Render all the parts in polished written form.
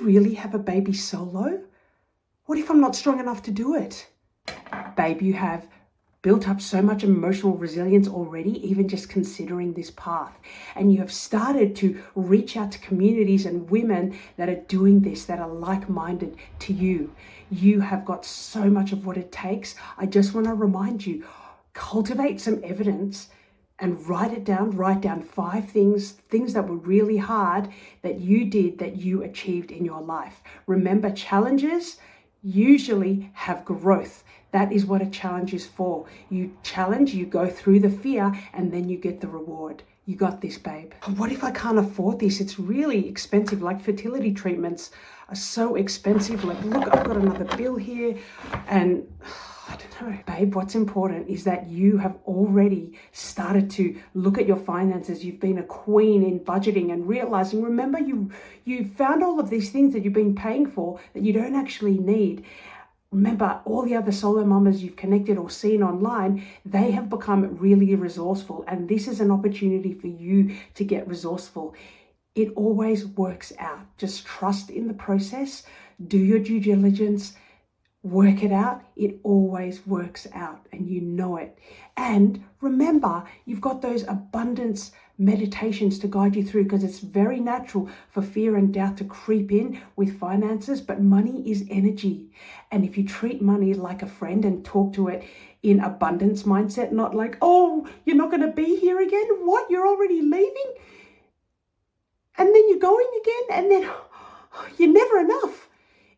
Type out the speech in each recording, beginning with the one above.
really have a baby solo? What if I'm not strong enough to do it? Babe, you have built up so much emotional resilience already, even just considering this path. And you have started to reach out to communities and women that are doing this, that are like-minded to you. You have got so much of what it takes. I just want to remind you, cultivate some evidence and write down 5 things that were really hard that you did, that you achieved in your life. Remember, challenges usually have growth. That is what a challenge is for. You challenge, you go through the fear, and then you get the reward. You got this, babe. What if I can't afford this? It's really expensive. Like, fertility treatments are so expensive. Like, look, I've got another bill here, and I don't know. Babe, what's important is that you have already started to look at your finances. You've been a queen in budgeting and realizing, remember, you found all of these things that you've been paying for that you don't actually need. Remember, all the other solo mamas you've connected or seen online, they have become really resourceful. And this is an opportunity for you to get resourceful. It always works out. Just trust in the process. Do your due diligence. Work it out. It always works out, and you know it. And remember, you've got those abundance meditations to guide you through, because it's very natural for fear and doubt to creep in with finances, but money is energy. And if you treat money like a friend and talk to it in abundance mindset, not like, oh, you're not going to be here again? What? You're already leaving? And then you're going again? And then you're never enough.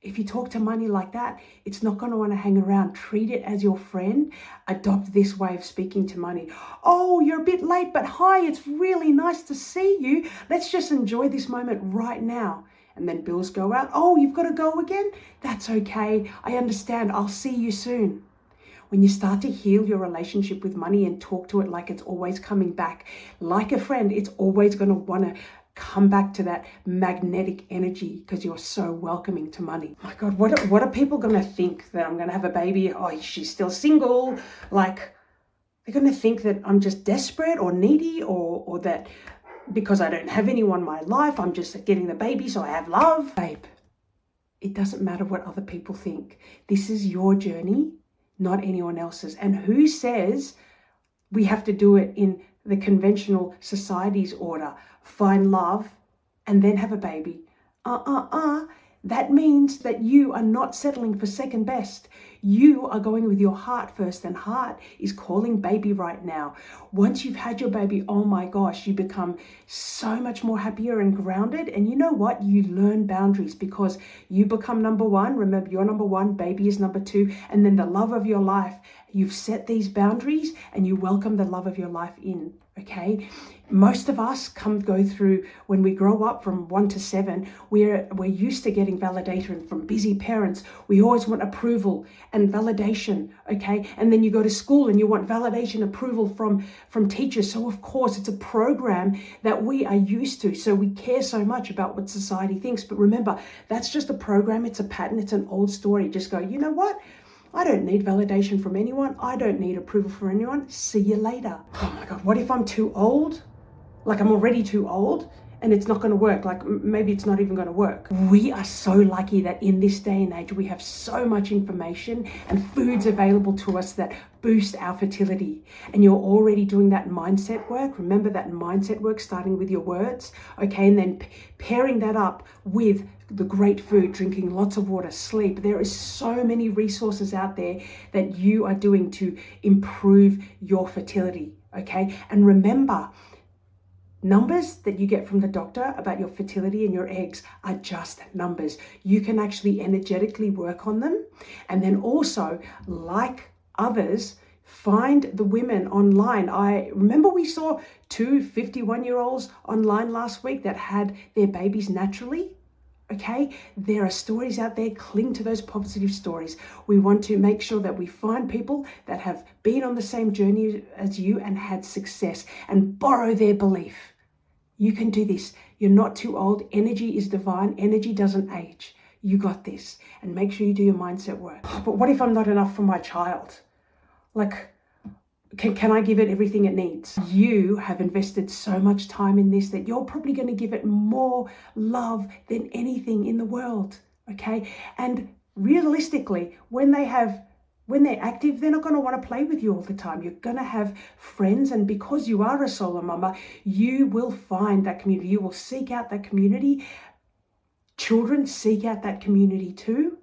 If you talk to money like that, it's not going to want to hang around. Treat it as your friend. Adopt this way of speaking to money. Oh, you're a bit late, but hi, it's really nice to see you. Let's just enjoy this moment right now. And then bills go out. Oh, you've got to go again? That's okay. I understand. I'll see you soon. When you start to heal your relationship with money and talk to it like it's always coming back, like a friend, it's always going to want to come back to that magnetic energy, because you're so welcoming to money. Oh my God, what are people going to think? That I'm going to have a baby? Oh, she's still single. Like, they're going to think that I'm just desperate or needy, or that because I don't have anyone in my life, I'm just getting the baby so I have love. Babe, it doesn't matter what other people think. This is your journey, not anyone else's. And who says we have to do it in the conventional society's order? Find love and then have a baby. That means that you are not settling for second best. You are going with your heart first, and heart is calling baby right now. Once you've had your baby, oh my gosh, you become so much more happier and grounded. And you know what? You learn boundaries, because you become number one. Remember, you're number one, baby is number two, and then the love of your life. You've set these boundaries and you welcome the love of your life in. Okay, most of us go through, when we grow up from 1 to 7, we're used to getting validation from busy parents. We always want approval and validation. Okay, and then you go to school and you want validation, approval from teachers. So of course it's a program that we are used to. So we care so much about what society thinks. But remember, that's just a program. It's a pattern. It's an old story. Just go, you know what? I don't need validation from anyone. I don't need approval from anyone. See you later. Oh my God, what if I'm too old? Like, I'm already too old and it's not going to work. Like, maybe it's not even going to work. We are so lucky that in this day and age, we have so much information and foods available to us that boost our fertility. And you're already doing that mindset work. Remember that mindset work, starting with your words. Okay, and then pairing that up with the great food, drinking lots of water, sleep. There is so many resources out there that you are doing to improve your fertility. Okay, and remember, numbers that you get from the doctor about your fertility and your eggs are just numbers. You can actually energetically work on them. And then also, like others, find the women online. I remember we saw 2 51-year-olds online last week that had their babies naturally. Okay, there are stories out there. Cling to those positive stories. We want to make sure that we find people that have been on the same journey as you and had success, and borrow their belief. You can do this. You're not too old. Energy is divine. Energy doesn't age. You got this. And make sure you do your mindset work. But what if I'm not enough for my child? Like, Can I give it everything it needs? You have invested so much time in this that you're probably going to give it more love than anything in the world, okay? And realistically, when they're active, they're not going to want to play with you all the time. You're going to have friends, and because you are a solo mama, you will find that community. You will seek out that community. Children seek out that community too.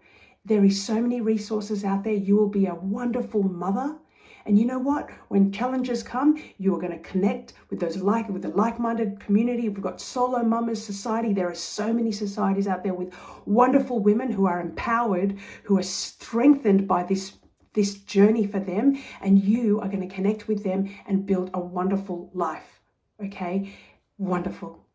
There is so many resources out there. You will be a wonderful mother. And you know what? When challenges come, you are going to connect with the like-minded community. We've got Solo Mamas Society. There are so many societies out there with wonderful women who are empowered, who are strengthened by this journey for them. And you are going to connect with them and build a wonderful life. Okay? Wonderful.